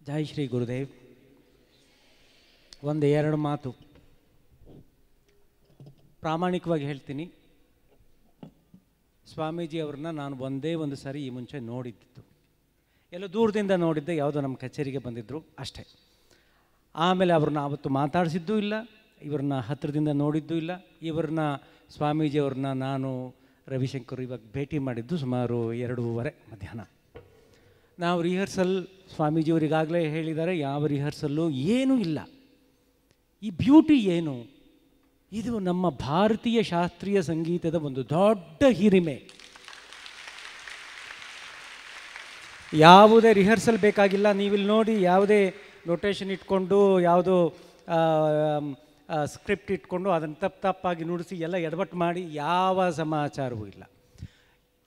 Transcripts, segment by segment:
ಜೈ ಶ್ರೀ ಗುರುದೇವ್. ಒಂದು ಎರಡು ಮಾತು ಪ್ರಾಮಾಣಿಕವಾಗಿ ಹೇಳ್ತೀನಿ. ಸ್ವಾಮೀಜಿ ಅವ್ರನ್ನ ನಾನು ಒಂದೇ ಒಂದು ಸಾರಿ ಈ ಮುಂಚೆ ನೋಡಿದ್ದು, ಎಲ್ಲೋ ದೂರದಿಂದ ನೋಡಿದ್ದೆ, ಯಾವುದೋ ನಮ್ಮ ಕಚೇರಿಗೆ ಬಂದಿದ್ದರು ಅಷ್ಟೇ. ಆಮೇಲೆ ಅವ್ರನ್ನ ಆವತ್ತು ಮಾತಾಡಿಸಿದ್ದೂ ಇಲ್ಲ, ಇವ್ರನ್ನ ಹತ್ತಿರದಿಂದ ನೋಡಿದ್ದೂ ಇಲ್ಲ. ಇವ್ರನ್ನ ಸ್ವಾಮೀಜಿಯವ್ರನ್ನ ನಾನು ರವಿಶಂಕರ್ ಇವಾಗ ಭೇಟಿ ಮಾಡಿದ್ದು ಸುಮಾರು 2:30 ಮಧ್ಯಾಹ್ನ. ನಾವು ರಿಹರ್ಸಲ್ ಸ್ವಾಮೀಜಿಯವರಿಗಾಗಲೇ ಹೇಳಿದ್ದಾರೆ, ಯಾವ ರಿಹರ್ಸಲ್ಲು ಏನೂ ಇಲ್ಲ. ಈ ಬ್ಯೂಟಿ ಏನು? ಇದು ನಮ್ಮ ಭಾರತೀಯ ಶಾಸ್ತ್ರೀಯ ಸಂಗೀತದ ಒಂದು ದೊಡ್ಡ ಹಿರಿಮೆ. ಯಾವುದೇ ರಿಹರ್ಸಲ್ ಬೇಕಾಗಿಲ್ಲ. ನೀವಿಲ್ಲಿ ನೋಡಿ, ಯಾವುದೇ ನೊಟೇಷನ್ ಇಟ್ಕೊಂಡು, ಯಾವುದೋ ಸ್ಕ್ರಿಪ್ಟ್ ಇಟ್ಕೊಂಡು ಅದನ್ನು ತಪ್ಪಾಗಿ ನುಡಿಸಿ ಎಲ್ಲ ಎಡವಟ್ಟು ಮಾಡಿ ಯಾವ ಸಮಾಚಾರವೂ ಇಲ್ಲ.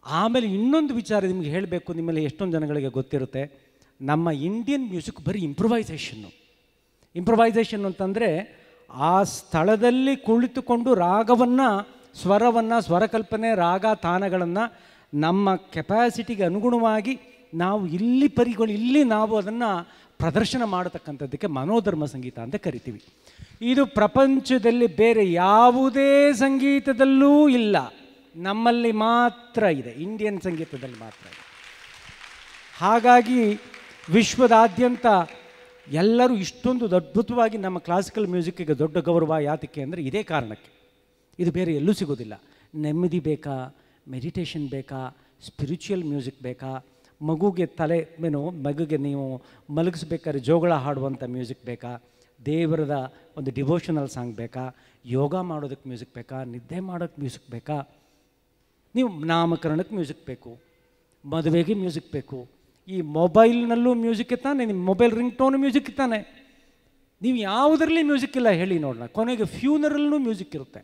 ಆಮೇಲೆ ಇನ್ನೊಂದು ವಿಚಾರ ನಿಮಗೆ ಹೇಳಬೇಕು, ನಿಮ್ಮಲ್ಲಿ ಎಷ್ಟೊಂದು ಜನಗಳಿಗೆ ಗೊತ್ತಿರುತ್ತೆ, ನಮ್ಮ ಇಂಡಿಯನ್ ಮ್ಯೂಸಿಕ್ ಬರೀ ಇಂಪ್ರವೈಸೇಷನ್ನು ಅಂತಂದರೆ ಆ ಸ್ಥಳದಲ್ಲಿ ಕುಳಿತುಕೊಂಡು ರಾಗವನ್ನು, ಸ್ವರವನ್ನು, ಸ್ವರಕಲ್ಪನೆ, ರಾಗ ತಾನಗಳನ್ನು ನಮ್ಮ ಕೆಪಾಸಿಟಿಗೆ ಅನುಗುಣವಾಗಿ ನಾವು ಇಲ್ಲಿ ನಾವು ಅದನ್ನು ಪ್ರದರ್ಶನ ಮಾಡತಕ್ಕಂಥದ್ದಕ್ಕೆ ಮನೋಧರ್ಮ ಸಂಗೀತ ಅಂತ ಕರಿತೀವಿ. ಇದು ಪ್ರಪಂಚದಲ್ಲಿ ಬೇರೆ ಯಾವುದೇ ಸಂಗೀತದಲ್ಲೂ ಇಲ್ಲ, ನಮ್ಮಲ್ಲಿ ಮಾತ್ರ ಇದೆ, ಇಂಡಿಯನ್ ಸಂಗೀತದಲ್ಲಿ ಮಾತ್ರ ಇದೆ. ಹಾಗಾಗಿ ವಿಶ್ವದಾದ್ಯಂತ ಎಲ್ಲರೂ ಇಷ್ಟೊಂದು ಅದ್ಭುತವಾಗಿ ನಮ್ಮ ಕ್ಲಾಸಿಕಲ್ ಮ್ಯೂಸಿಕ್ಕಿಗೆ ದೊಡ್ಡ ಗೌರವ ಯಾತಕ್ಕೆ ಅಂದರೆ ಇದೇ ಕಾರಣಕ್ಕೆ. ಇದು ಬೇರೆ ಎಲ್ಲೂ ಸಿಗೋದಿಲ್ಲ. ನೆಮ್ಮದಿ ಬೇಕಾ, ಮೆಡಿಟೇಷನ್ ಬೇಕಾ, ಸ್ಪಿರಿಚುವಲ್ ಮ್ಯೂಸಿಕ್ ಬೇಕಾ, ಮಗುಗೆ ನೀವು ಮಲಗಿಸ್ಬೇಕಾದ್ರೆ ಜೋಗಳ ಹಾಡುವಂಥ ಮ್ಯೂಸಿಕ್ ಬೇಕಾ, ದೇವರದ ಒಂದು ಡಿವೋಷನಲ್ ಸಾಂಗ್ ಬೇಕಾ, ಯೋಗ ಮಾಡೋದಕ್ಕೆ ಮ್ಯೂಸಿಕ್ ಬೇಕಾ, ನಿದ್ದೆ ಮಾಡೋಕ್ಕೆ ಮ್ಯೂಸಿಕ್ ಬೇಕಾ, ನೀವು ನಾಮಕರಣಕ್ಕೆ ಮ್ಯೂಸಿಕ್ ಬೇಕು, ಮದುವೆಗೆ ಮ್ಯೂಸಿಕ್ ಬೇಕು. ಈ ಮೊಬೈಲ್ನಲ್ಲೂ ಮ್ಯೂಸಿಕ್ ಇತ್ತಾನೆ, ನಿಮ್ಮ ಮೊಬೈಲ್ ರಿಂಗ್ ಟೋನ್ ಮ್ಯೂಸಿಕ್ ಇತ್ತಾನೆ. ನೀವು ಯಾವುದರಲ್ಲಿ ಮ್ಯೂಸಿಕ್ ಇಲ್ಲ ಹೇಳಿ ನೋಡೋಣ. ಕೊನೆಗೆ ಫ್ಯೂನರಲ್ನೂ ಮ್ಯೂಸಿಕ್ ಇರುತ್ತೆ.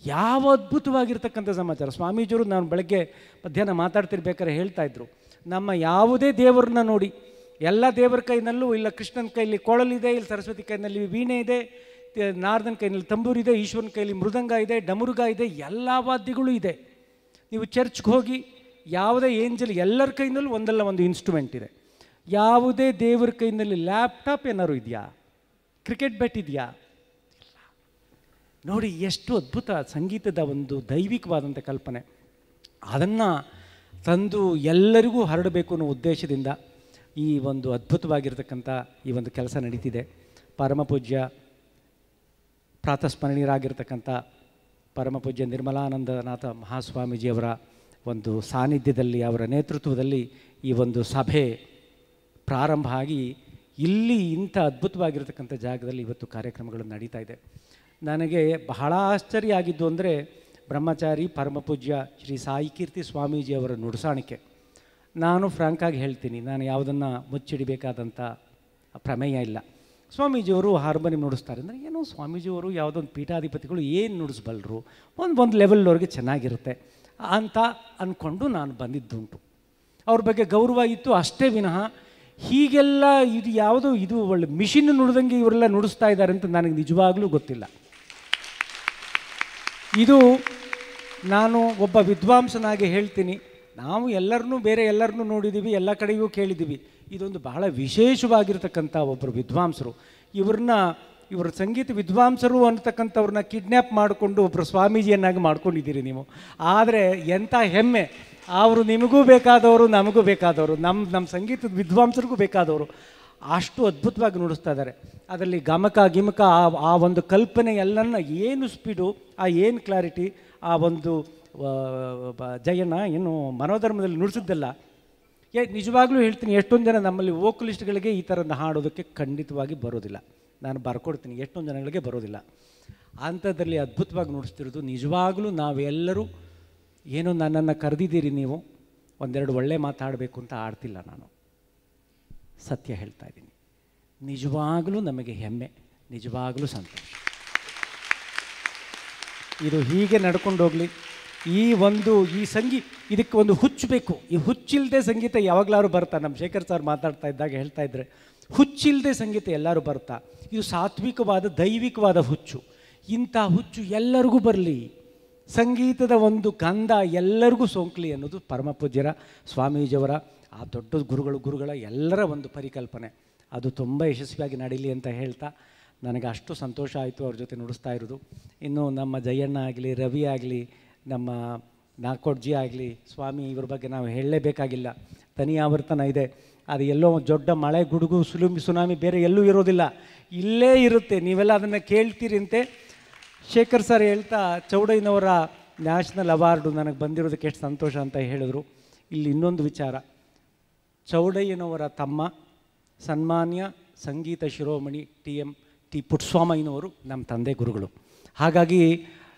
ಯಾವ ಅದ್ಭುತವಾಗಿರ್ತಕ್ಕಂಥ ಸಮಾಚಾರ. ಸ್ವಾಮೀಜಿಯವರು ನಾನು ಬೆಳಗ್ಗೆ ಮಧ್ಯಾಹ್ನ ಮಾತಾಡ್ತಿರ್ಬೇಕಾದ್ರೆ ಹೇಳ್ತಾಯಿದ್ರು, ನಮ್ಮ ಯಾವುದೇ ದೇವರನ್ನ ನೋಡಿ, ಎಲ್ಲ ದೇವರ ಕೈನಲ್ಲೂ, ಇಲ್ಲ ಕೃಷ್ಣನ ಕೈಲಿ ಕೊಳಲಿದೆ, ಇಲ್ಲಿ ಸರಸ್ವತಿ ಕೈನಲ್ಲಿ ವೀಣೆ ಇದೆ, ನಾರದನ ಕೈನಲ್ಲಿ ತಂಬೂರಿದೆ, ಈಶ್ವರನ ಕೈಲಿ ಮೃದಂಗ ಇದೆ, ಡಮರುಗ ಇದೆ, ಎಲ್ಲ ವಾದ್ಯಗಳು ಇದೆ. ನೀವು ಚರ್ಚ್ಗೆ ಹೋಗಿ ಯಾವುದೇ ಏಂಜಲ್ ಎಲ್ಲರ ಕೈನಲ್ಲೂ ಒಂದಲ್ಲ ಒಂದು ಇನ್ಸ್ಟ್ರೂಮೆಂಟ್ ಇದೆ. ಯಾವುದೇ ದೇವರ ಕೈನಲ್ಲಿ ಲ್ಯಾಪ್ಟಾಪ್ ಏನಾದ್ರು ಇದೆಯಾ? ಕ್ರಿಕೆಟ್ ಬ್ಯಾಟ್ ಇದೆಯಾ? ನೋಡಿ ಎಷ್ಟು ಅದ್ಭುತ ಸಂಗೀತದ ಒಂದು ದೈವಿಕವಾದಂಥ ಕಲ್ಪನೆ. ಅದನ್ನು ತಂದು ಎಲ್ಲರಿಗೂ ಹರಡಬೇಕು ಅನ್ನೋ ಉದ್ದೇಶದಿಂದ ಈ ಒಂದು ಅದ್ಭುತವಾಗಿರ್ತಕ್ಕಂಥ ಈ ಒಂದು ಕೆಲಸ ನಡೀತಿದೆ. ಪರಮಪೂಜ್ಯ ಪ್ರಾತಸ್ಮರಣೀಯರಾಗಿರ್ತಕ್ಕಂಥ ಪರಮಪೂಜ್ಯ ನಿರ್ಮಲಾನಂದನಾಥ ಮಹಾಸ್ವಾಮೀಜಿಯವರ ಒಂದು ಸಾನ್ನಿಧ್ಯದಲ್ಲಿ, ಅವರ ನೇತೃತ್ವದಲ್ಲಿ ಈ ಒಂದು ಸಭೆ ಪ್ರಾರಂಭ ಆಗಿ ಇಲ್ಲಿ ಇಂಥ ಅದ್ಭುತವಾಗಿರ್ತಕ್ಕಂಥ ಜಾಗದಲ್ಲಿ ಇವತ್ತು ಕಾರ್ಯಕ್ರಮಗಳು ನಡೀತಾ ಇದೆ. ನನಗೆ ಬಹಳ ಆಶ್ಚರ್ಯ ಆಗಿದ್ದು ಅಂದರೆ ಬ್ರಹ್ಮಚಾರಿ ಪರಮಪೂಜ್ಯ ಶ್ರೀ ಸಾಯಿ ಕೀರ್ತಿ ಸ್ವಾಮೀಜಿಯವರ ನುಡಿಸಾಣಿಕೆ. ನಾನು ಫ್ರಾಂಕಾಗಿ ಹೇಳ್ತೀನಿ, ನಾನು ಯಾವುದನ್ನು ಮುಚ್ಚಿಡಬೇಕಾದಂಥ ಪ್ರಮೇಯ ಇಲ್ಲ. ಸ್ವಾಮೀಜಿಯವರು ಹಾರ್ಮೋನಿಯಂ ನುಡಿಸ್ತಾರೆ ಅಂದರೆ ಏನೋ ಸ್ವಾಮೀಜಿಯವರು ಯಾವುದೊಂದು ಪೀಠಾಧಿಪತಿಗಳು ಏನು ನುಡಿಸ್ಬಲ್ಲರು, ಒಂದು ಲೆವೆಲ್ವರೆಗೆ ಚೆನ್ನಾಗಿರುತ್ತೆ ಅಂತ ಅಂದ್ಕೊಂಡು ನಾನು ಬಂದಿದ್ದುಂಟು. ಅವ್ರ ಬಗ್ಗೆ ಗೌರವ ಇತ್ತು ಅಷ್ಟೇ ವಿನಃ ಹೀಗೆಲ್ಲ ಇದು ಒಳ್ಳೆ ಮಿಷಿನ್ ನುಡಿದಂಗೆ ಇವರೆಲ್ಲ ನುಡಿಸ್ತಾ ಇದ್ದಾರೆ ಅಂತ ನನಗೆ ನಿಜವಾಗ್ಲೂ ಗೊತ್ತಿಲ್ಲ. ಇದು ನಾನು ಒಬ್ಬ ವಿದ್ವಾಂಸನಾಗಿ ಹೇಳ್ತೀನಿ, ನಾವು ಬೇರೆ ಎಲ್ಲರನ್ನೂ ನೋಡಿದ್ದೀವಿ, ಎಲ್ಲ ಕಡೆಯೂ ಕೇಳಿದ್ದೀವಿ. ಇದೊಂದು ಬಹಳ ವಿಶೇಷವಾಗಿರ್ತಕ್ಕಂಥ ಒಬ್ಬರು ವಿದ್ವಾಂಸರು. ಇವರು ಸಂಗೀತ ವಿದ್ವಾಂಸರು ಅಂತಕ್ಕಂಥವ್ರನ್ನ ಕಿಡ್ನ್ಯಾಪ್ ಮಾಡಿಕೊಂಡು ಒಬ್ಬರು ಸ್ವಾಮೀಜಿಯನ್ನಾಗಿ ಮಾಡ್ಕೊಂಡಿದ್ದೀರಿ ನೀವು. ಆದರೆ ಎಂಥ ಹೆಮ್ಮೆ, ಅವರು ನಿಮಗೂ ಬೇಕಾದವರು, ನಮಗೂ ಬೇಕಾದವರು, ನಮ್ಮ ಸಂಗೀತದ ವಿದ್ವಾಂಸರಿಗೂ ಬೇಕಾದವರು. ಅಷ್ಟು ಅದ್ಭುತವಾಗಿ ನುಡಿಸ್ತಾ ಇದ್ದಾರೆ. ಅದರಲ್ಲಿ ಗಿಮಕ ಆ ಒಂದು ಕಲ್ಪನೆ ಎಲ್ಲನ್ನ ಏನು ಸ್ಪೀಡು, ಏನು ಕ್ಲಾರಿಟಿ, ಆ ಒಂದು ಜಯಣ್ಣ ಏನು ಮನೋಧರ್ಮದಲ್ಲಿ ನುಡಿಸಿದ್ದೆಲ್ಲ ನಿಜವಾಗ್ಲೂ ಹೇಳ್ತೀನಿ, ಎಷ್ಟೊಂದು ಜನ ನಮ್ಮಲ್ಲಿ ವೋಕಲಿಸ್ಟ್ಗಳಿಗೆ ಈ ಥರದ ಹಾಡೋದಕ್ಕೆ ಖಂಡಿತವಾಗಿ ಬರೋದಿಲ್ಲ. ನಾನು ಬರ್ಕೊಡ್ತೀನಿ, ಎಷ್ಟೊಂದು ಜನಗಳಿಗೆ ಬರೋದಿಲ್ಲ. ಅಂಥದ್ರಲ್ಲಿ ಅದ್ಭುತವಾಗಿ ನುಡಿಸ್ತಿರೋದು. ನಿಜವಾಗಲೂ ನಾವೆಲ್ಲರೂ ಏನೋ ನನ್ನನ್ನು ಕರೆದಿದ್ದೀರಿ, ನೀವು ಒಂದೆರಡು ಒಳ್ಳೆ ಮಾತಾಡಬೇಕು ಅಂತ ಆಡ್ತಿಲ್ಲ, ನಾನು ಸತ್ಯ ಹೇಳ್ತಾ ಇದ್ದೀನಿ. ನಿಜವಾಗಲೂ ನಮಗೆ ಹೆಮ್ಮೆ, ನಿಜವಾಗಲೂ ಸಂತೋಷ. ಇದು ಹೀಗೆ ನಡ್ಕೊಂಡು ಹೋಗಲಿ. ಇದಕ್ಕೆ ಒಂದು ಹುಚ್ಚು ಬೇಕು. ಈ ಹುಚ್ಚಿಲ್ಲದೆ ಸಂಗೀತ ಯಾವಾಗಲಾರು ಬರ್ತಾ, ನಮ್ಮ ಶೇಖರ್ ಸರ್ ಮಾತಾಡ್ತಾ ಇದ್ದಾಗ ಹೇಳ್ತಾ ಇದ್ದರೆ, ಹುಚ್ಚಿಲ್ಲದೆ ಸಂಗೀತ ಎಲ್ಲರೂ ಬರ್ತಾ. ಇದು ಸಾತ್ವಿಕವಾದ ದೈವಿಕವಾದ ಹುಚ್ಚು. ಇಂಥ ಹುಚ್ಚು ಎಲ್ಲರಿಗೂ ಬರಲಿ, ಸಂಗೀತದ ಒಂದು ಗಂಧ ಎಲ್ಲರಿಗೂ ಸೋಂಕಲಿ ಅನ್ನೋದು ಪರಮಪೂಜ್ಯರ ಸ್ವಾಮೀಜಿಯವರ ಆ ದೊಡ್ಡ ಗುರುಗಳ ಎಲ್ಲರ ಒಂದು ಪರಿಕಲ್ಪನೆ. ಅದು ತುಂಬ ಯಶಸ್ವಿಯಾಗಿ ನಡೀಲಿ ಅಂತ ಹೇಳ್ತಾ, ನನಗೆ ಅಷ್ಟು ಸಂತೋಷ ಆಯಿತು ಅವ್ರ ಜೊತೆ ನುಡಿಸ್ತಾ ಇರೋದು. ಇನ್ನು ನಮ್ಮ ಜಯಣ್ಣ ಆಗಲಿ, ರವಿ ಆಗಲಿ, ನಮ್ಮ ನಾಕೋಡ್ಜಿ ಆಗಲಿ, ಸ್ವಾಮಿ ಇವ್ರ ಬಗ್ಗೆ ನಾವು ಹೇಳಲೇಬೇಕಾಗಿಲ್ಲ. ತನಿ ಆವರ್ತನ ಇದೆ, ಅದು ಎಲ್ಲೋ ದೊಡ್ಡ ಮಳೆ ಗುಡುಗು ಸುನಾಮಿ ಬೇರೆ ಎಲ್ಲೂ ಇರೋದಿಲ್ಲ, ಇಲ್ಲೇ ಇರುತ್ತೆ. ನೀವೆಲ್ಲ ಅದನ್ನು ಕೇಳ್ತೀರಿಂತೆ. ಶೇಖರ್ ಸರ್ ಹೇಳ್ತಾ ಚೌಡಯ್ಯನವರ ನ್ಯಾಷನಲ್ ಅವಾರ್ಡು ನನಗೆ ಬಂದಿರೋದಕ್ಕೆ ಎಷ್ಟು ಸಂತೋಷ ಅಂತ ಹೇಳಿದ್ರು. ಇಲ್ಲಿ ಇನ್ನೊಂದು ವಿಚಾರ, ಚೌಡಯ್ಯನವರ ತಮ್ಮ ಸನ್ಮಾನ್ಯ ಸಂಗೀತ ಶಿರೋಮಣಿ ಟಿ ಪುಟ್ಟಸ್ವಾಮಯ್ಯನವರು ನಮ್ಮ ತಂದೆ ಗುರುಗಳು. ಹಾಗಾಗಿ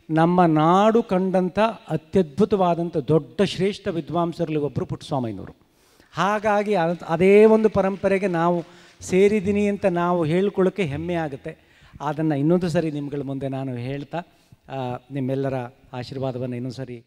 ನಮ್ಮ ನಾಡು ಕಂಡಂಥ ಅತ್ಯದ್ಭುತವಾದಂಥ ದೊಡ್ಡ ಶ್ರೇಷ್ಠ ವಿದ್ವಾಂಸರಲ್ಲಿ ಒಬ್ಬರು ಪುಟ್ಟಸ್ವಾಮಯ್ಯನವರು. ಹಾಗಾಗಿ ಅದೇ ಒಂದು ಪರಂಪರೆಗೆ ನಾವು ಸೇರಿದ್ದೀನಿ ಅಂತ ನಾವು ಹೇಳ್ಕೊಳ್ಳೋಕ್ಕೆ ಹೆಮ್ಮೆ ಆಗುತ್ತೆ. ಅದನ್ನು ಇನ್ನೊಂದು ಸರಿ ನಿಮ್ಗಳ ಮುಂದೆ ನಾನು ಹೇಳ್ತಾ, ನಿಮ್ಮೆಲ್ಲರ ಆಶೀರ್ವಾದವನ್ನು ಇನ್ನೊಂದು ಸರಿ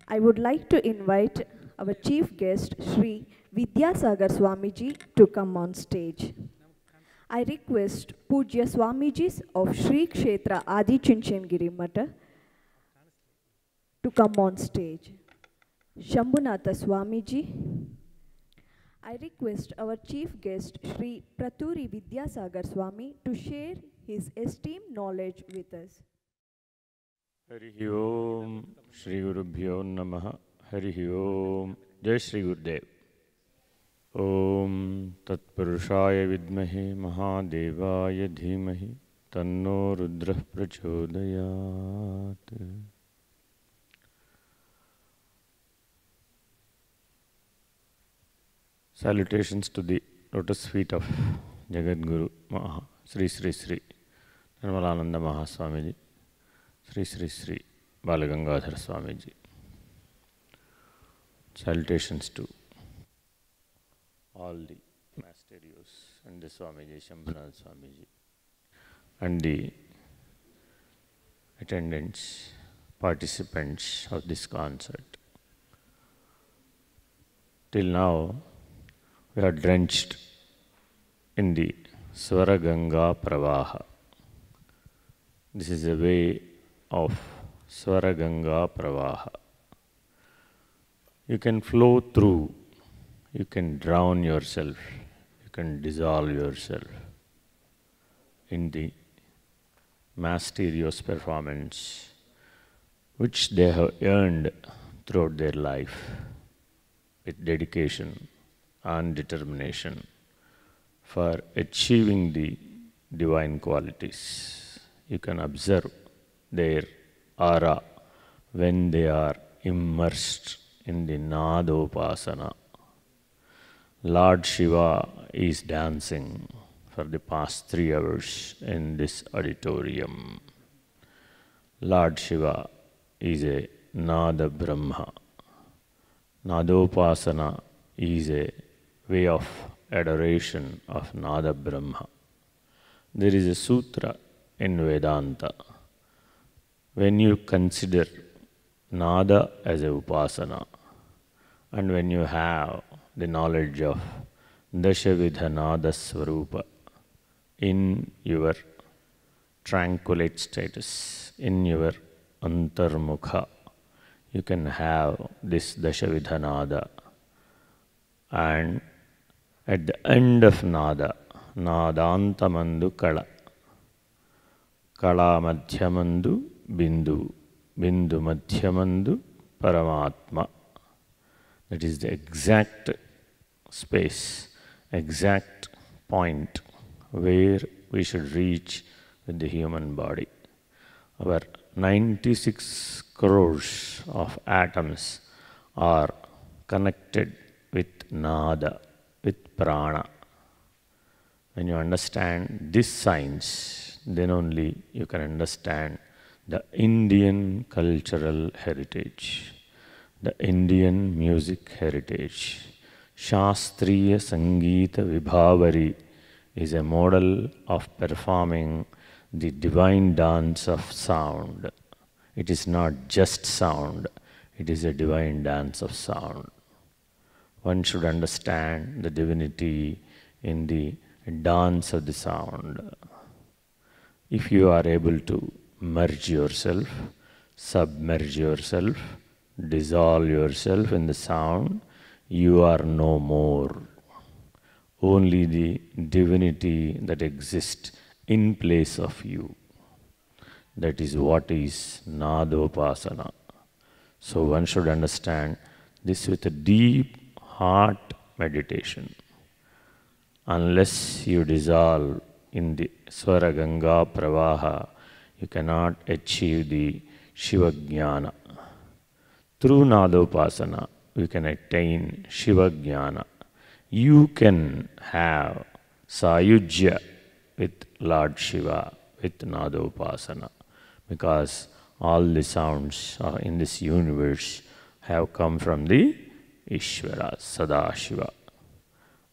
I would like to invite our chief guest, Sri Vidyasagar Swamiji, to come on stage. I request Pujya Swamijis of Sri Kshetra Adi Chinchengiri Mata to come on stage. Shambhunatha Swamiji. I request our chief guest, Sri Praturi Vidyasagar Swami, to share his esteemed knowledge with us. Harihi Om, Shri Gurubhyo Namaha, Harihi Om, Jai Shri Gurudev. Om Tat Purushaya Vidmahe Mahadevaya Dhimahi Tanno Rudrah Prachodayat. Salutations to the lotus feet of Jagadguru Maha Sri Sri Sri Nirmalananda Mahaswamiji, Sri Sri Sri Balagangadhar Swamiji. Salutations to all the Masterios and the Swamiji, Shambhunatha Swamiji, and the attendants, participants of this concert. Till now, we are drenched in the Swara Ganga Pravaha. This is a way of Swara Ganga Pravaha. You can flow through, you can drown yourself, you can dissolve yourself in the Masterios performance which they have earned throughout their life with dedication and determination for achieving the divine qualities. You can observe their aura when they are immersed in the Nadopasana. Lord Shiva is dancing for the past 3 hours in this auditorium. Lord Shiva is a Nada Brahma. Nadopasana is a way of adoration of Nada Brahma. There is a sutra in Vedanta. When you consider Nada as a Upasana, and when you have the knowledge of Dashavidha Nada Swarupa in your tranquilate status, in your Antarmukha, you can have this Dashavidha Nada. And at the end of Nada, Nadantamandu Kala, Kala Madhyamandu Bindu, Bindu Madhyamandu Paramatma. That is the exact space, exact point where we should reach with the human body. Our 96 crores of atoms are connected with Nada, with Prana. When you understand this science, then only you can understand the Indian cultural heritage, the Indian music heritage. Shastriya Sangeeta Vibhavari is a model of performing the divine dance of sound. It is not just sound, it is a divine dance of sound. One should understand the divinity in the dance of the sound. If you are able to merge yourself, submerge yourself, dissolve yourself in the sound, you are no more. Only the divinity that exists in place of you. That is what is Nadopasana. So one should understand this with a deep heart meditation. Unless you dissolve in the Swara Ganga Pravaha, you cannot achieve the Shiva Jnana. Through Nadopasana, we can attain Shiva Jnana. You can have Sayujya with Lord Shiva, with Nadopasana, because all the sounds in this universe have come from the Ishvara, Sadashiva.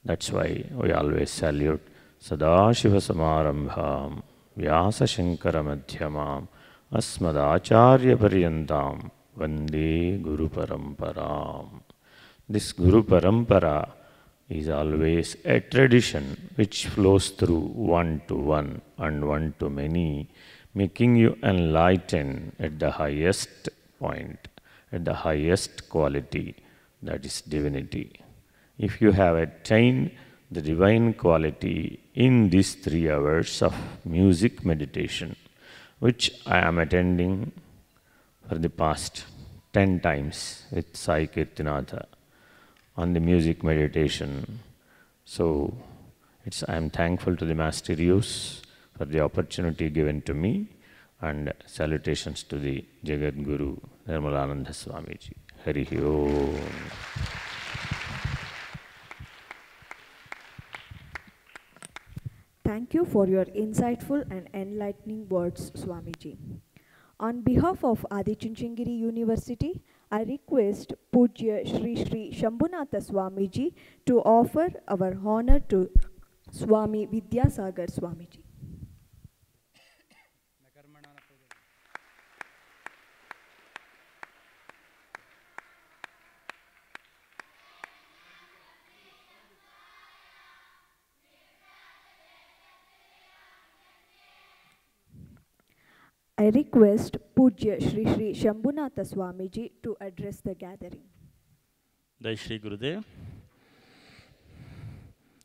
That's why we always salute Sadashiva Samarambham, Vyasa Shankara Madhyamam, Asmadacharya Paryantam, Vande Guru Paramparam. This Guru Parampara is always a tradition which flows through one to one and one to many, making you enlightened at the highest point, at the highest quality, that is divinity. If you have attained the divine quality in these 3 hours of music meditation, which I am attending for the past 10 times with Sai Kirtinatha on the music meditation. So I am thankful to the Master Yus for the opportunity given to me, and salutations to the Jagat Guru Nirmalananda Swamiji. Hari Om. Thank you for your insightful and enlightening words, Swamiji. On behalf of Adichunchandgiri University, I request Pujya Shri Shri Shambunatha Swamiji to offer our honor to Swami Vidyasagar Swamiji. I request Pujya Shri Shri Shambunatha Swamiji to address the gathering. Jai Shri Gurudev.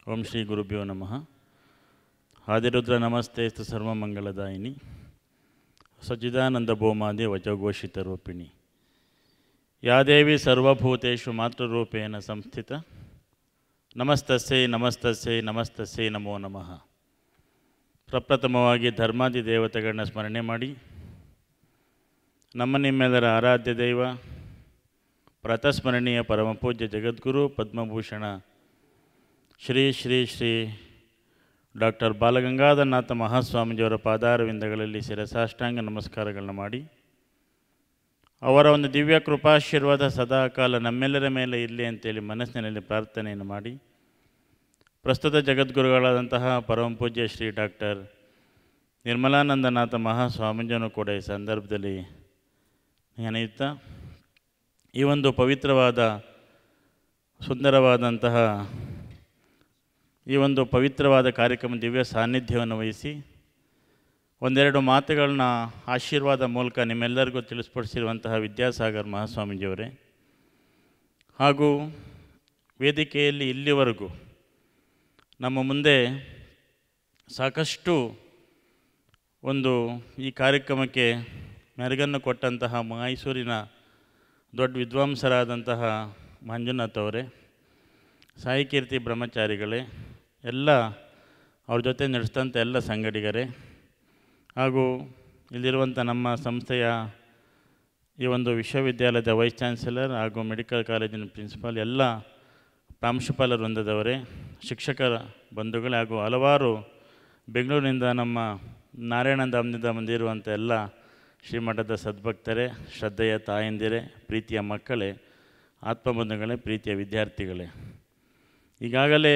Om Shri Gurubhyo Namaha. Hadirudra Namaste Stu Sarva Mangaladayini. Sajidananda Bhomade Vajagoshita Rupini. Yadevi Sarva Bhuteshu Matra Rupena Samsthita. Namastasye Namastasye Namastasye Namo Namaha. ಪ್ರಪ್ರಥಮವಾಗಿ ಧರ್ಮಾದಿ ದೇವತೆಗಳನ್ನ ಸ್ಮರಣೆ ಮಾಡಿ, ನಮ್ಮ ನಿಮ್ಮೆಲ್ಲರ ಆರಾಧ್ಯ ದೈವ ಪ್ರತಸ್ಮರಣೀಯ ಪರಮಪೂಜ್ಯ ಜಗದ್ಗುರು Padma Bhushan Shri Shri Shri doctor Balagangadharanatha ಮಹಾಸ್ವಾಮೀಜಿಯವರ ಪಾದಾರವಿಂದಗಳಲ್ಲಿ ಶಿರಸಾಷ್ಟಾಂಗ ನಮಸ್ಕಾರಗಳನ್ನ ಮಾಡಿ, ಅವರ ಒಂದು ದಿವ್ಯ ಕೃಪಾಶೀರ್ವಾದ ಸದಾಕಾಲ ನಮ್ಮೆಲ್ಲರ ಮೇಲೆ ಇರಲಿ ಅಂತೇಳಿ ಮನಸ್ಸಿನಲ್ಲಿ ಪ್ರಾರ್ಥನೆಯನ್ನು ಮಾಡಿ, ಪ್ರಸ್ತುತ ಜಗದ್ಗುರುಗಳಾದಂತಹ ಪರಮಪೂಜ್ಯ ಶ್ರೀ ಡಾಕ್ಟರ್ ನಿರ್ಮಲಾನಂದನಾಥ ಮಹಾಸ್ವಾಮೀಜಿಯನ್ನು ಕೂಡ ಈ ಸಂದರ್ಭದಲ್ಲಿ ನೆನೆಯುತ್ತಾ, ಈ ಒಂದು ಪವಿತ್ರವಾದ ಸುಂದರವಾದಂತಹ ಈ ಒಂದು ಪವಿತ್ರವಾದ ಕಾರ್ಯಕ್ರಮ ದಿವ್ಯ ಸಾನ್ನಿಧ್ಯವನ್ನು ವಹಿಸಿ ಒಂದೆರಡು ಮಾತುಗಳನ್ನ ಆಶೀರ್ವಾದ ಮೂಲಕ ನಿಮ್ಮೆಲ್ಲರಿಗೂ ತಿಳಿಸ್ಪಡಿಸಿರುವಂತಹ ವಿದ್ಯಾಸಾಗರ್ ಮಹಾಸ್ವಾಮೀಜಿಯವರೇ, ಹಾಗೂ ವೇದಿಕೆಯಲ್ಲಿ ಇಲ್ಲಿವರೆಗೂ ನಮ್ಮ ಮುಂದೆ ಸಾಕಷ್ಟು ಒಂದು ಈ ಕಾರ್ಯಕ್ರಮಕ್ಕೆ ಮೆರುಗನ್ನು ಕೊಟ್ಟಂತಹ ಮೈಸೂರಿನ ದೊಡ್ಡ ವಿದ್ವಾಂಸರಾದಂತಹ ಮಂಜುನಾಥ್ ಅವರೇ, ಸಾಯಿಕೀರ್ತಿ ಬ್ರಹ್ಮಚಾರಿಗಳೇ, ಎಲ್ಲ ಅವ್ರ ಜೊತೆ ನಡೆಸಿದಂಥ ಎಲ್ಲ ಸಂಗಡಿಗರೇ, ಹಾಗೂ ಇಲ್ಲಿರುವಂಥ ನಮ್ಮ ಸಂಸ್ಥೆಯ ಈ ಒಂದು ವಿಶ್ವವಿದ್ಯಾಲಯದ ವೈಸ್ ಚಾನ್ಸಲರ್ ಹಾಗೂ ಮೆಡಿಕಲ್ ಕಾಲೇಜಿನ ಪ್ರಿನ್ಸಿಪಾಲ್, ಎಲ್ಲ ಪ್ರಾಂಶುಪಾಲ ವೃಂದದವರೇ, ಶಿಕ್ಷಕರ ಬಂಧುಗಳೇ, ಹಾಗೂ ಹಲವಾರು ಬೆಂಗಳೂರಿನಿಂದ ನಮ್ಮ ನಾರಾಯಣಧಾಮದಿಂದ ಬಂದಿರುವಂಥ ಎಲ್ಲ ಶ್ರೀಮಠದ ಸದ್ಭಕ್ತರೇ, ಶ್ರದ್ಧೆಯ ತಾಯಂದಿರೇ, ಪ್ರೀತಿಯ ಮಕ್ಕಳೇ, ಆತ್ಮಬಂಧುಗಳೇ, ಪ್ರೀತಿಯ ವಿದ್ಯಾರ್ಥಿಗಳೇ, ಈಗಾಗಲೇ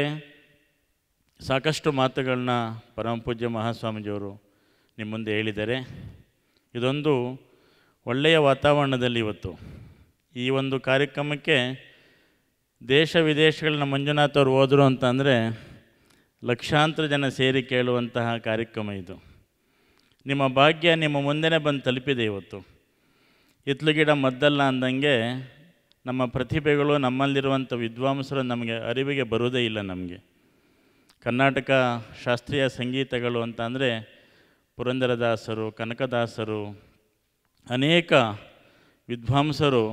ಸಾಕಷ್ಟು ಮಾತುಗಳನ್ನ ಪರಮಪೂಜ್ಯ ಮಹಾಸ್ವಾಮೀಜಿಯವರು ನಿಮ್ಮ ಮುಂದೆ ಹೇಳಿದ್ದಾರೆ. ಇದೊಂದು ಒಳ್ಳೆಯ ವಾತಾವರಣದಲ್ಲಿ ಇವತ್ತು ಈ ಒಂದು ಕಾರ್ಯಕ್ರಮಕ್ಕೆ ದೇಶ ವಿದೇಶಗಳನ್ನ ಮಂಜುನಾಥ್ ಅವರು ಹೋದರು ಅಂತಂದರೆ ಲಕ್ಷಾಂತರ ಜನ ಸೇರಿ ಕೇಳುವಂತಹ ಕಾರ್ಯಕ್ರಮ ಇದು. ನಿಮ್ಮ ಭಾಗ್ಯ ನಿಮ್ಮ ಮುಂದೆನೇ ಬಂದು ತಲುಪಿದೆ. ಇವತ್ತು ಹಿತ್ಲು ಗಿಡ ಮದ್ದಲ್ಲ ಅಂದಂಗೆ ನಮ್ಮ ಪ್ರತಿಭೆಗಳು, ನಮ್ಮಲ್ಲಿರುವಂಥ ವಿದ್ವಾಂಸರು ನಮಗೆ ಅರಿವಿಗೆ ಬರುವುದೇ ಇಲ್ಲ. ನಮಗೆ ಕರ್ನಾಟಕ ಶಾಸ್ತ್ರೀಯ ಸಂಗೀತಗಳು ಅಂತ ಅಂದರೆ ಪುರಂದರದಾಸರು, ಕನಕದಾಸರು, ಅನೇಕ ವಿದ್ವಾಂಸರು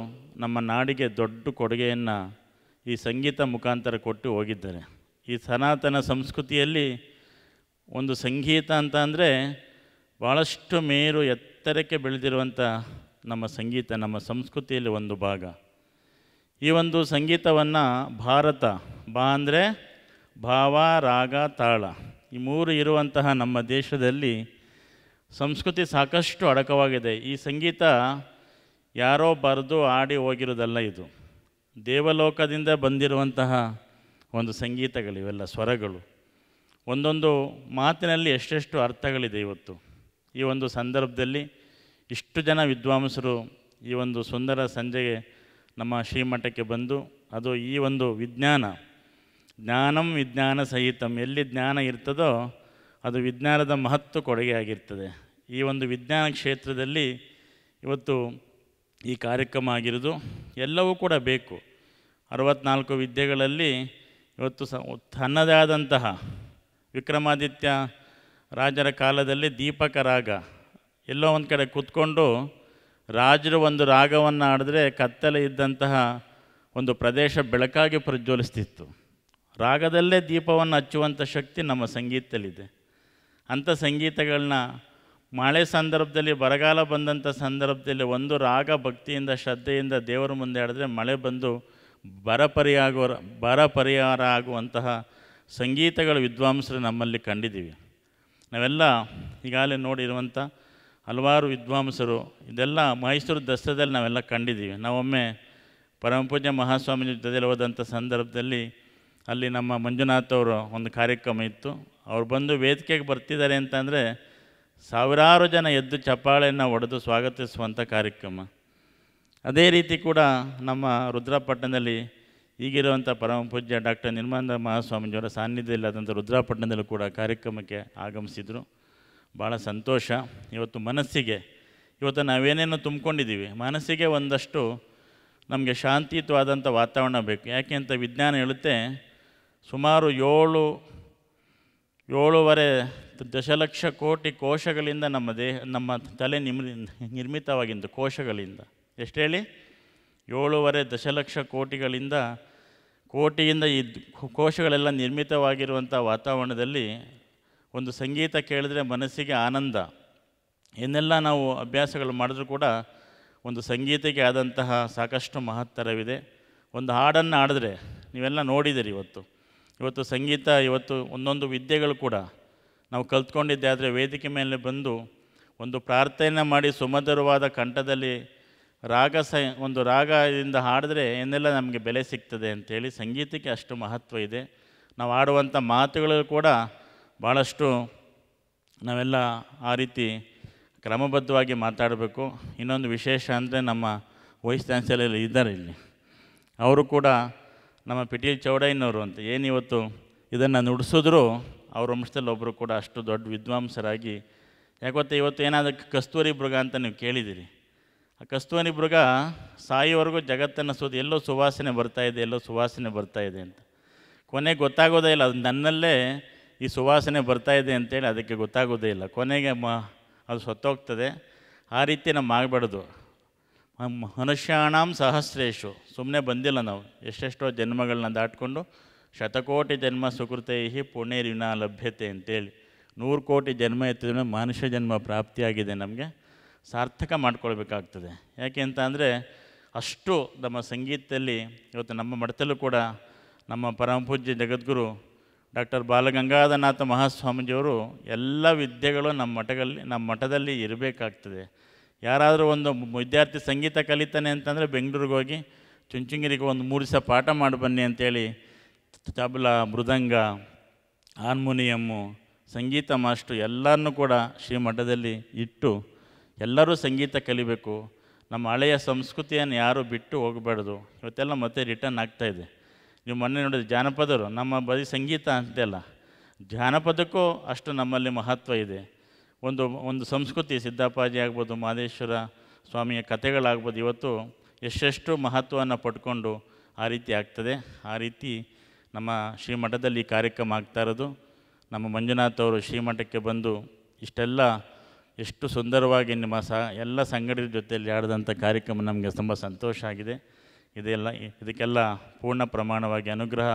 ನಮ್ಮ ನಾಡಿಗೆ ದೊಡ್ಡ ಕೊಡುಗೆಯನ್ನು ಈ ಸಂಗೀತ ಮುಖಾಂತರ ಕೊಟ್ಟು ಹೋಗಿದ್ದಾರೆ. ಈ ಸನಾತನ ಸಂಸ್ಕೃತಿಯಲ್ಲಿ ಒಂದು ಸಂಗೀತ ಅಂತ ಅಂದರೆ ಭಾಳಷ್ಟು ಮೇರು ಎತ್ತರಕ್ಕೆ ಬೆಳೆದಿರುವಂಥ ನಮ್ಮ ಸಂಗೀತ ನಮ್ಮ ಸಂಸ್ಕೃತಿಯಲ್ಲಿ ಒಂದು ಭಾಗ. ಈ ಒಂದು ಸಂಗೀತವನ್ನು ಭಾರತ, ಬಾ ಅಂದರೆ ಭಾವ, ರಾಗ, ತಾಳ, ಈ ಮೂರು ಇರುವಂತಹ ನಮ್ಮ ದೇಶದಲ್ಲಿ ಸಂಸ್ಕೃತಿ ಸಾಕಷ್ಟು ಅಡಕವಾಗಿದೆ. ಈ ಸಂಗೀತ ಯಾರೋ ಬರೆದು ಆಡಿ ಹೋಗಿರೋದಲ್ಲ, ಇದು ದೇವಲೋಕದಿಂದ ಬಂದಿರುವಂತಹ ಒಂದು ಸಂಗೀತಗಳಿವೆಲ್ಲ, ಸ್ವರಗಳು. ಒಂದೊಂದು ಮಾತಿನಲ್ಲಿ ಎಷ್ಟೆಷ್ಟು ಅರ್ಥಗಳಿದೆ. ಇವತ್ತು ಈ ಒಂದು ಸಂದರ್ಭದಲ್ಲಿ ಇಷ್ಟು ಜನ ವಿದ್ವಾಂಸರು ಈ ಒಂದು ಸುಂದರ ಸಂಜೆಗೆ ನಮ್ಮ ಶ್ರೀಮಠಕ್ಕೆ ಬಂದು ಅದು ಈ ಒಂದು ಜ್ಞಾನಂ ವಿಜ್ಞಾನ ಸಹಿತಂ, ಎಲ್ಲಿ ಜ್ಞಾನ ಇರ್ತದೋ ಅದು ವಿಜ್ಞಾನದ ಮಹತ್ವ ಕೊಡುಗೆ ಆಗಿರ್ತದೆ. ಈ ಒಂದು ವಿಜ್ಞಾನ ಕ್ಷೇತ್ರದಲ್ಲಿ ಇವತ್ತು ಈ ಕಾರ್ಯಕ್ರಮ ಆಗಿರೋದು ಎಲ್ಲವೂ ಕೂಡ ಬೇಕು. 64 ವಿದ್ಯೆಗಳಲ್ಲಿ ಇವತ್ತು ತನ್ನದೇ ಆದಂತಹ ವಿಕ್ರಮಾದಿತ್ಯ ರಾಜರ ಕಾಲದಲ್ಲಿ ದೀಪಕ ರಾಗ, ಎಲ್ಲೋ ಒಂದು ಕಡೆ ಕೂತ್ಕೊಂಡು ರಾಜರು ಒಂದು ರಾಗವನ್ನು ಆಡಿದ್ರೆ ಕತ್ತಲೆ ಇದ್ದಂತಹ ಒಂದು ಪ್ರದೇಶ ಬೆಳಕಾಗಿ ಪ್ರಜ್ವಲಿಸ್ತಿತ್ತು. ರಾಗದಲ್ಲೇ ದೀಪವನ್ನು ಹಚ್ಚುವಂಥ ಶಕ್ತಿ ನಮ್ಮ ಸಂಗೀತದಲ್ಲಿದೆ. ಅಂಥ ಸಂಗೀತಗಳನ್ನ ಮಳೆ ಸಂದರ್ಭದಲ್ಲಿ, ಬರಗಾಲ ಬಂದಂಥ ಸಂದರ್ಭದಲ್ಲಿ ಒಂದು ರಾಗ ಭಕ್ತಿಯಿಂದ ಶ್ರದ್ಧೆಯಿಂದ ದೇವರ ಮುಂದೆ ಆಡಿದ್ರೆ ಮಳೆ ಬಂದು ಬರ ಪರಿಹಾರ ಆಗುವಂತಹ ಸಂಗೀತಗಳ ವಿದ್ವಾಂಸರು ನಮ್ಮಲ್ಲಿ ಕಂಡಿದ್ದೀವಿ. ನಾವೆಲ್ಲ ಈಗಾಗಲೇ ನೋಡಿರುವಂಥ ಹಲವಾರು ವಿದ್ವಾಂಸರು ಇದೆಲ್ಲ ಮೈಸೂರು ದಸರಾದಲ್ಲಿ ನಾವೆಲ್ಲ ಕಂಡಿದ್ದೀವಿ. ನಾವೊಮ್ಮೆ ಪರಮಪೂಜ್ಯ ಮಹಾಸ್ವಾಮಿ ಜೊತೆಯಲ್ಲಿ ಹೋದಂಥ ಸಂದರ್ಭದಲ್ಲಿ ಅಲ್ಲಿ ನಮ್ಮ ಮಂಜುನಾಥ್ ಅವರು ಒಂದು ಕಾರ್ಯಕ್ರಮ ಇತ್ತು. ಅವ್ರು ಬಂದು ವೇದಿಕೆಗೆ ಬರ್ತಿದ್ದಾರೆ ಅಂತಂದರೆ ಸಾವಿರಾರು ಜನ ಎದ್ದು ಚಪ್ಪಾಳೆಯನ್ನು ಹೊಡೆದು ಸ್ವಾಗತಿಸುವಂಥ ಕಾರ್ಯಕ್ರಮ. ಅದೇ ರೀತಿ ಕೂಡ ನಮ್ಮ ರುದ್ರಪಟ್ಟಣದಲ್ಲಿ ಈಗಿರುವಂಥ ಪರಮಪೂಜ್ಯ ಡಾಕ್ಟರ್ ನಿರ್ಮಲಾನಂದ ಮಹಾಸ್ವಾಮೀಜಿಯವರ ಸಾನ್ನಿಧ್ಯದಲ್ಲಿ ಆದಂಥ ರುದ್ರಪಟ್ಟಣದಲ್ಲೂ ಕೂಡ ಕಾರ್ಯಕ್ರಮಕ್ಕೆ ಆಗಮಿಸಿದರು. ಭಾಳ ಸಂತೋಷ. ಇವತ್ತು ನಾವೇನೇನು ತುಂಬಿಕೊಂಡಿದ್ದೀವಿ, ಮನಸ್ಸಿಗೆ ಒಂದಷ್ಟು ನಮಗೆ ಶಾಂತಿಯುತವಾದಂಥ ವಾತಾವರಣ ಬೇಕು. ಯಾಕೆ ಅಂತ ವಿಜ್ಞಾನ ಹೇಳುತ್ತೆ, ಸುಮಾರು 7.5 ದಶಲಕ್ಷ ಕೋಟಿ ಕೋಶಗಳಿಂದ ನಮ್ಮ ತಲೆ ನಿರ್ಮಿತವಾಗಿದ್ದು ಕೋಶಗಳಿಂದ. ಎಷ್ಟು ಹೇಳಿ? 7.5 ದಶಲಕ್ಷ ಕೋಟಿಯಿಂದ ಈ ಕೋಶಗಳೆಲ್ಲ ನಿರ್ಮಿತವಾಗಿರುವಂಥ ವಾತಾವರಣದಲ್ಲಿ ಒಂದು ಸಂಗೀತ ಕೇಳಿದ್ರೆ ಮನಸ್ಸಿಗೆ ಆನಂದ. ಏನೆಲ್ಲ ನಾವು ಅಭ್ಯಾಸಗಳು ಮಾಡಿದ್ರೂ ಕೂಡ ಒಂದು ಸಂಗೀತಕ್ಕೆ ಆದಂತಹ ಸಾಕಷ್ಟು ಮಹತ್ತರವಿದೆ. ಒಂದು ಹಾಡನ್ನು ಆಡಿದ್ರೆ ನೀವೆಲ್ಲ ನೋಡಿದ್ದೀರಿ. ಇವತ್ತು ಸಂಗೀತ, ಒಂದೊಂದು ವಿದ್ಯೆಗಳು ಕೂಡ ನಾವು ಕಲ್ತ್ಕೊಂಡಿದ್ದೆ. ಆದರೆ ವೇದಿಕೆ ಮೇಲೆ ಬಂದು ಒಂದು ಪ್ರಾರ್ಥನೆ ಮಾಡಿ ಸುಮಧುರವಾದ ಕಂಠದಲ್ಲಿ ಒಂದು ರಾಗದಿಂದ ಹಾಡಿದ್ರೆ ಏನೆಲ್ಲ ನಮಗೆ ಬೆಲೆ ಸಿಗ್ತದೆ ಅಂಥೇಳಿ ಸಂಗೀತಕ್ಕೆ ಅಷ್ಟು ಮಹತ್ವ ಇದೆ. ನಾವು ಆಡುವಂಥ ಮಾತುಗಳು ಕೂಡ ಭಾಳಷ್ಟು ನಾವೆಲ್ಲ ಆ ರೀತಿ ಕ್ರಮಬದ್ಧವಾಗಿ ಮಾತಾಡಬೇಕು. ಇನ್ನೊಂದು ವಿಶೇಷ ಅಂದರೆ ನಮ್ಮ ವೈಸ್ ಚಾನ್ಸಲರ್ ಇದ್ದಾರೆ ಇಲ್ಲಿ, ಅವರು ಕೂಡ ನಮ್ಮ ಪಿಟೀಲ್ ಚೌಡಯ್ಯನವರು ಅಂತ ಏನಿವತ್ತು ಇದನ್ನು ನುಡಿಸಿದ್ರು ಅವ್ರ ವಂಶದಲ್ಲಿ ಒಬ್ಬರು ಕೂಡ ಅಷ್ಟು ದೊಡ್ಡ ವಿದ್ವಾಂಸರಾಗಿ. ಯಾಕೆ ಇವತ್ತು ಏನಾದರೂ ಕಸ್ತೂರಿ ಮೃಗ ಅಂತ ನೀವು ಕೇಳಿದ್ದೀರಿ. ಆ ಕಸ್ತೂರಿ ಮೃಗ ಸಾಯೋವರೆಗೂ ಜಗತ್ತನ್ನು ಎಲ್ಲೋ ಸುವಾಸನೆ ಬರ್ತಾಯಿದೆ ಅಂತ. ಕೊನೆಗೆ ಗೊತ್ತಾಗೋದೇ ಇಲ್ಲ, ಅದು ನನ್ನಲ್ಲೇ ಈ ಸುವಾಸನೆ ಬರ್ತಾಯಿದೆ ಅಂತೇಳಿ ಅದಕ್ಕೆ ಗೊತ್ತಾಗೋದೇ ಇಲ್ಲ. ಕೊನೆಗೆ ಅದು ಸತ್ತೋಗ್ತದೆ. ಆ ರೀತಿ ನಮ್ಮ ಆಗಬಾರ್ದು. ಮನುಷ್ಯಾಣಾಂ ಸಹಸ್ರೇಶು, ಸುಮ್ಮನೆ ಬಂದಿಲ್ಲ ನಾವು, ಎಷ್ಟೆಷ್ಟೋ ಜನ್ಮಗಳನ್ನ ದಾಟ್ಕೊಂಡು ಶತಕೋಟಿ ಜನ್ಮ ಸುಕೃತೈಹಿ ಪುಣ್ಯರಿವಿನ ಲಭ್ಯತೆ ಅಂತೇಳಿ 100 ಕೋಟಿ ಜನ್ಮ ಎತ್ತಿದ್ರೆ ಮನುಷ್ಯ ಜನ್ಮ ಪ್ರಾಪ್ತಿಯಾಗಿದೆ. ನಮಗೆ ಸಾರ್ಥಕ ಮಾಡ್ಕೊಳ್ಬೇಕಾಗ್ತದೆ. ಯಾಕೆ ಅಂತ ಅಂದರೆ ಅಷ್ಟು ನಮ್ಮ ಸಂಗೀತದಲ್ಲಿ ಇವತ್ತು ನಮ್ಮ ಮಠದಲ್ಲೂ ಕೂಡ ನಮ್ಮ ಪರಮಪೂಜ್ಯ ಜಗದ್ಗುರು ಡಾಕ್ಟರ್ ಬಾಲಗಂಗಾಧರನಾಥ ಮಹಾಸ್ವಾಮೀಜಿಯವರು ಎಲ್ಲ ವಿದ್ಯೆಗಳು ನಮ್ಮ ಮಠದಲ್ಲಿ ಇರಬೇಕಾಗ್ತದೆ. ಯಾರಾದರೂ ಒಂದು ವಿದ್ಯಾರ್ಥಿ ಸಂಗೀತ ಕಲಿತಾನೆ ಅಂತಂದರೆ ಬೆಂಗಳೂರಿಗೆ ಹೋಗಿ ಚುಂಚುಂಗಿರಿಗೆ ಒಂದು 3 ದಿವಸ ಪಾಠ ಮಾಡಿ ಬನ್ನಿ ಅಂತೇಳಿ ತಬಲ, ಮೃದಂಗ, ಹಾರ್ಮೋನಿಯಮ್ಮು, ಸಂಗೀತ ಮಾಸ್ಟ್ರು ಎಲ್ಲರನ್ನೂ ಕೂಡ ಶ್ರೀಮಠದಲ್ಲಿ ಇಟ್ಟು ಎಲ್ಲರೂ ಸಂಗೀತ ಕಲಿಬೇಕು. ನಮ್ಮ ಹಳೆಯ ಸಂಸ್ಕೃತಿಯನ್ನು ಯಾರೂ ಬಿಟ್ಟು ಹೋಗಬಾರ್ದು. ಇವತ್ತೆಲ್ಲ ಮತ್ತೆ ರಿಟರ್ನ್ ಆಗ್ತಾಯಿದೆ. ನೀವು ಮೊನ್ನೆ ನೋಡಿದ್ರೆ ಜಾನಪದರು, ನಮ್ಮ ಬರೀ ಸಂಗೀತ ಅಂತೆಲ್ಲ, ಜಾನಪದಕ್ಕೂ ಅಷ್ಟು ನಮ್ಮಲ್ಲಿ ಮಹತ್ವ ಇದೆ. ಒಂದು ಸಂಸ್ಕೃತಿ, ಸಿದ್ದಪ್ಪಾಜಿ ಆಗ್ಬೋದು, ಮಹದೇಶ್ವರ ಸ್ವಾಮಿಯ ಕಥೆಗಳಾಗ್ಬೋದು, ಇವತ್ತು ಎಷ್ಟೆಷ್ಟು ಮಹತ್ವವನ್ನು ಪಡ್ಕೊಂಡು ಆ ರೀತಿ ಆಗ್ತದೆ. ಆ ರೀತಿ ನಮ್ಮ ಶ್ರೀಮಠದಲ್ಲಿ ಈ ಕಾರ್ಯಕ್ರಮ ಆಗ್ತಾ ಇರೋದು. ನಮ್ಮ ಮಂಜುನಾಥ್ ಅವರು ಶ್ರೀಮಠಕ್ಕೆ ಬಂದು ಇಷ್ಟೆಲ್ಲ ಎಷ್ಟು ಸುಂದರವಾಗಿ ನಿಮ್ಮ ಎಲ್ಲ ಸಂಘಟಕರ ಜೊತೆಯಲ್ಲಿ ಆಡಿದಂಥ ಕಾರ್ಯಕ್ರಮ ನಮಗೆ ತುಂಬ ಸಂತೋಷ ಆಗಿದೆ. ಇದಕ್ಕೆಲ್ಲ ಪೂರ್ಣ ಪ್ರಮಾಣವಾಗಿ ಅನುಗ್ರಹ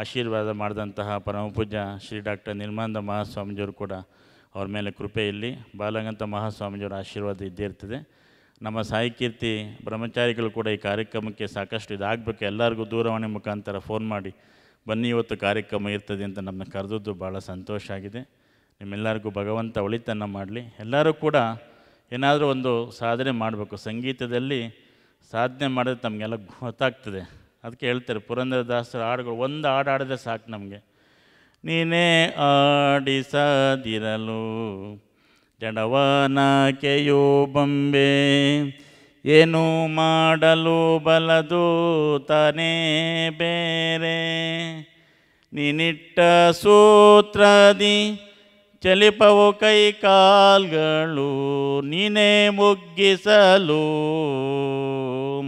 ಆಶೀರ್ವಾದ ಮಾಡಿದಂತಹ ಪರಮಪೂಜ್ಯ ಶ್ರೀ ಡಾಕ್ಟರ್ ನಿರ್ಮಲಾನಂದ ಮಹಾಸ್ವಾಮೀಜಿಯವರು ಕೂಡ ಅವ್ರ ಮೇಲೆ ಕೃಪೆ ಇಲ್ಲಿ, ಬಾಲಗಂತ ಮಹಾಸ್ವಾಮೀಜಿಯವರ ಆಶೀರ್ವಾದ ಇದ್ದೇ ಇರ್ತದೆ. ನಮ್ಮ ಸಾಹಿಕೀರ್ತಿ ಬ್ರಹ್ಮಚಾರಿಗಳು ಕೂಡ ಈ ಕಾರ್ಯಕ್ರಮಕ್ಕೆ ಸಾಕಷ್ಟು ಇದಾಗಬೇಕು. ಎಲ್ಲರಿಗೂ ದೂರವಾಣಿ ಮುಖಾಂತರ ಫೋನ್ ಮಾಡಿ ಬನ್ನಿ ಇವತ್ತು ಕಾರ್ಯಕ್ರಮ ಇರ್ತದೆ ಅಂತ ನಮ್ಮನ್ನ ಕರೆದದ್ದು ಭಾಳ ಸಂತೋಷ ಆಗಿದೆ. ನಿಮ್ಮೆಲ್ಲರಿಗೂ ಭಗವಂತ ಒಳಿತನ್ನು ಮಾಡಲಿ. ಎಲ್ಲರೂ ಕೂಡ ಏನಾದರೂ ಒಂದು ಸಾಧನೆ ಮಾಡಬೇಕು. ಸಂಗೀತದಲ್ಲಿ ಸಾಧನೆ ಮಾಡಿದ್ರೆ ತಮಗೆಲ್ಲ ಗೊತ್ತಾಗ್ತದೆ. ಅದಕ್ಕೆ ಹೇಳ್ತಾರೆ ಪುರಂದರದಾಸರ ಹಾಡುಗಳು, ಒಂದು ಹಾಡು ಆಡಿದ್ರೆ ಸಾಕು ನಮಗೆ. ನೀನೇ ಆಡಿಸದಿರಲು ಜಡವನಾಕೆಯೋ ಬೊಂಬೆ, ಏನು ಮಾಡಲು ಬಲದು ತಾನೇ ಬೇರೆ, ನೀನಿಟ್ಟ ಸೂತ್ರದಿ ಚಲಿಪವು ಕೈ ಕಾಲ್ಗಳು, ನೀನೇ ಮುಗ್ಗಿಸಲು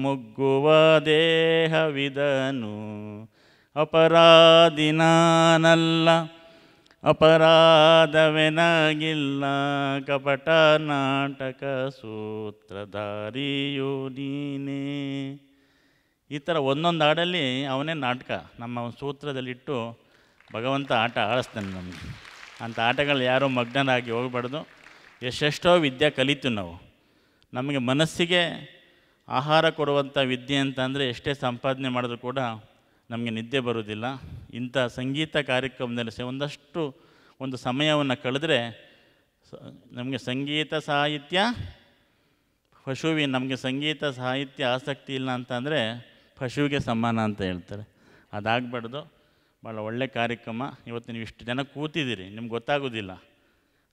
ಮುಗ್ಗುವ ದೇಹವಿದನು. ಅಪರಾಧಿ ನಾನಲ್ಲ, ಅಪರಾಧವೆನಗಿಲ್ಲ, ಕಪಟ ನಾಟಕ ಸೂತ್ರಧಾರಿಯು ನೀನೇ. ಈ ಥರ ಒಂದೊಂದು ಹಾಡಲ್ಲಿ ಅವನೇ ನಾಟಕ ನಮ್ಮ ಸೂತ್ರದಲ್ಲಿಟ್ಟು ಭಗವಂತ ಆಟ ಆಡಿಸ್ತಾನೆ ನಮಗೆ. ಅಂಥ ಆಟಗಳು ಯಾರೂ ಮಗ್ನರಾಗಿ ಹೋಗಬಾರ್ದು. ಎಷ್ಟೆಷ್ಟೋ ವಿದ್ಯೆ ಕಲಿತು ನಾವು. ನಮಗೆ ಮನಸ್ಸಿಗೆ ಆಹಾರ ಕೊಡುವಂಥ ವಿದ್ಯೆ ಅಂತಂದರೆ ಎಷ್ಟೇ ಸಂಪಾದನೆ ಮಾಡಿದ್ರೂ ಕೂಡ ನಮಗೆ ನಿದ್ದೆ ಬರೋದಿಲ್ಲ. ಇಂಥ ಸಂಗೀತ ಕಾರ್ಯಕ್ರಮದಲ್ಲಿ ಒಂದಷ್ಟು ಒಂದು ಸಮಯವನ್ನು ಕಳೆದ್ರೆ ನಮಗೆ ಸಂಗೀತ ಸಾಹಿತ್ಯ ನಮಗೆ ಸಂಗೀತ ಸಾಹಿತ್ಯ ಆಸಕ್ತಿ ಇಲ್ಲ ಅಂತಂದರೆ ಪಶುವಿಗೆ ಸಮಾನ ಅಂತ ಹೇಳ್ತಾರೆ. ಅದಾಗಬಾರ್ದು. ಭಾಳ ಒಳ್ಳೆಯ ಕಾರ್ಯಕ್ರಮ. ಇವತ್ತು ನೀವು ಇಷ್ಟು ಜನ ಕೂತಿದ್ದೀರಿ, ನಿಮ್ಗೆ ಗೊತ್ತಾಗೋದಿಲ್ಲ.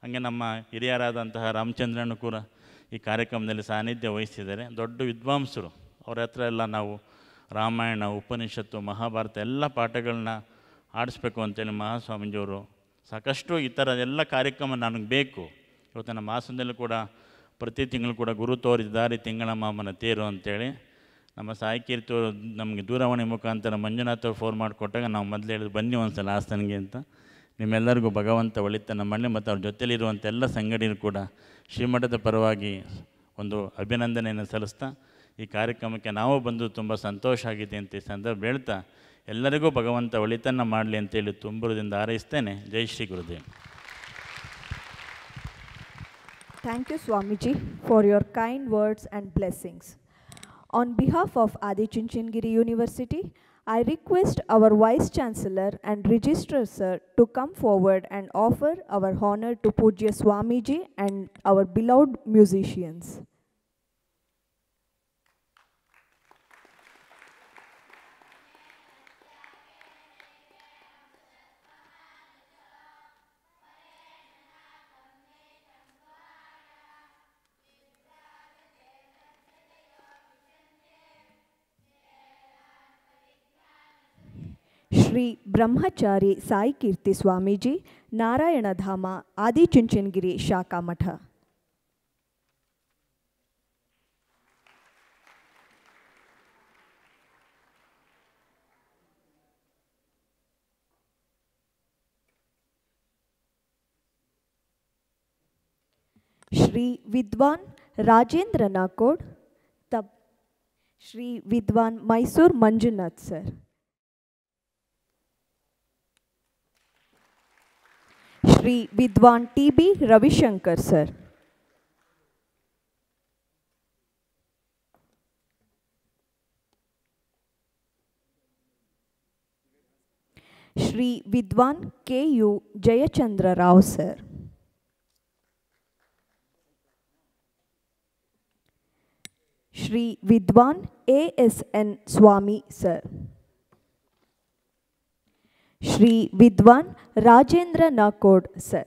ಹಾಗೆ ನಮ್ಮ ಹಿರಿಯರಾದಂತಹ ರಾಮಚಂದ್ರನು ಕೂಡ ಈ ಕಾರ್ಯಕ್ರಮದಲ್ಲಿ ಸಾನ್ನಿಧ್ಯ ವಹಿಸಿದ್ದಾರೆ. ದೊಡ್ಡ ವಿದ್ವಾಂಸರು. ಅವ್ರ ಹತ್ರ ಎಲ್ಲ ನಾವು ರಾಮಾಯಣ, ಉಪನಿಷತ್ತು, ಮಹಾಭಾರತ ಎಲ್ಲ ಪಾಠಗಳನ್ನ ಆಡಿಸ್ಬೇಕು ಅಂತೇಳಿ ಮಹಾಸ್ವಾಮೀಜಿಯವರು ಸಾಕಷ್ಟು ಈ ಥರ ಎಲ್ಲ ಕಾರ್ಯಕ್ರಮ ನನಗೆ ಬೇಕು. ಇವತ್ತು ನಮ್ಮ ಹಾಸನದಲ್ಲೂ ಕೂಡ ಪ್ರತಿ ತಿಂಗಳು ಕೂಡ ಗುರು ತೋರಿಸಿದ್ದಾರೆ ತಿಂಗಳ ಮಾಮನ ತೇರು ಅಂತೇಳಿ ನಮ್ಮ ಸಾಯಿ ಕೀರ್ತಿಯವರು ನಮಗೆ ದೂರವಾಣಿ ಮುಖಾಂತರ ಮಂಜುನಾಥ್ ಅವ್ರು ಫೋನ್ ಮಾಡಿಕೊಟ್ಟಾಗ ನಾವು ಮೊದಲು ಹೇಳಿದ್ರು ಬನ್ನಿ ಒಂದು ಸಲ ಹಾಸನಿಗೆ ಅಂತ. ನಿಮ್ಮೆಲ್ಲರಿಗೂ ಭಗವಂತ ಒಳಿತನ ಮಾಡಲಿ. ಮತ್ತು ಅವ್ರ ಜೊತೆಲಿರುವಂಥ ಎಲ್ಲ ಸಂಗಡಿಯರು ಕೂಡ ಶ್ರೀಮಠದ ಪರವಾಗಿ ಒಂದು ಅಭಿನಂದನೆಯನ್ನು ಸಲ್ಲಿಸ್ತಾ ಈ ಕಾರ್ಯಕ್ರಮಕ್ಕೆ ನಾವು ಬಂದು ತುಂಬ ಸಂತೋಷ ಆಗಿದೆ ಅಂತ ಈ ಸಂದರ್ಭ ಹೇಳ್ತಾ ಎಲ್ಲರಿಗೂ ಭಗವಂತ ಒಳಿತನ ಮಾಡಲಿ ಅಂತೇಳಿ ತುಂಬುರದಿಂದ ಹಾರೈಸ್ತೇನೆ. ಜೈ Shri Gurudev. Thank you, Swamiji, for your kind words and blessings. On behalf of Adi Chunchandgiri University, I request our Vice Chancellor and Registrar Sir to come forward and offer our honor to Pujya Swamiji and our beloved musicians. Shri Brahmachari Sai Kirti Swamiji, Narayana Dhama, Adi Chunchandgiri Shaka Matha. Shri Vidwan Rajendra Nakod, Tab Shri Vidwan Mysore Manjunath Sir. Shri Vidwan T.B. Ravishankar Sir. Shri Vidwan K.U. Jayachandra Rao Sir. Shri Vidwan A.S.N. Swami Sir. Shri Vidwan Rajendra Nakod Sir.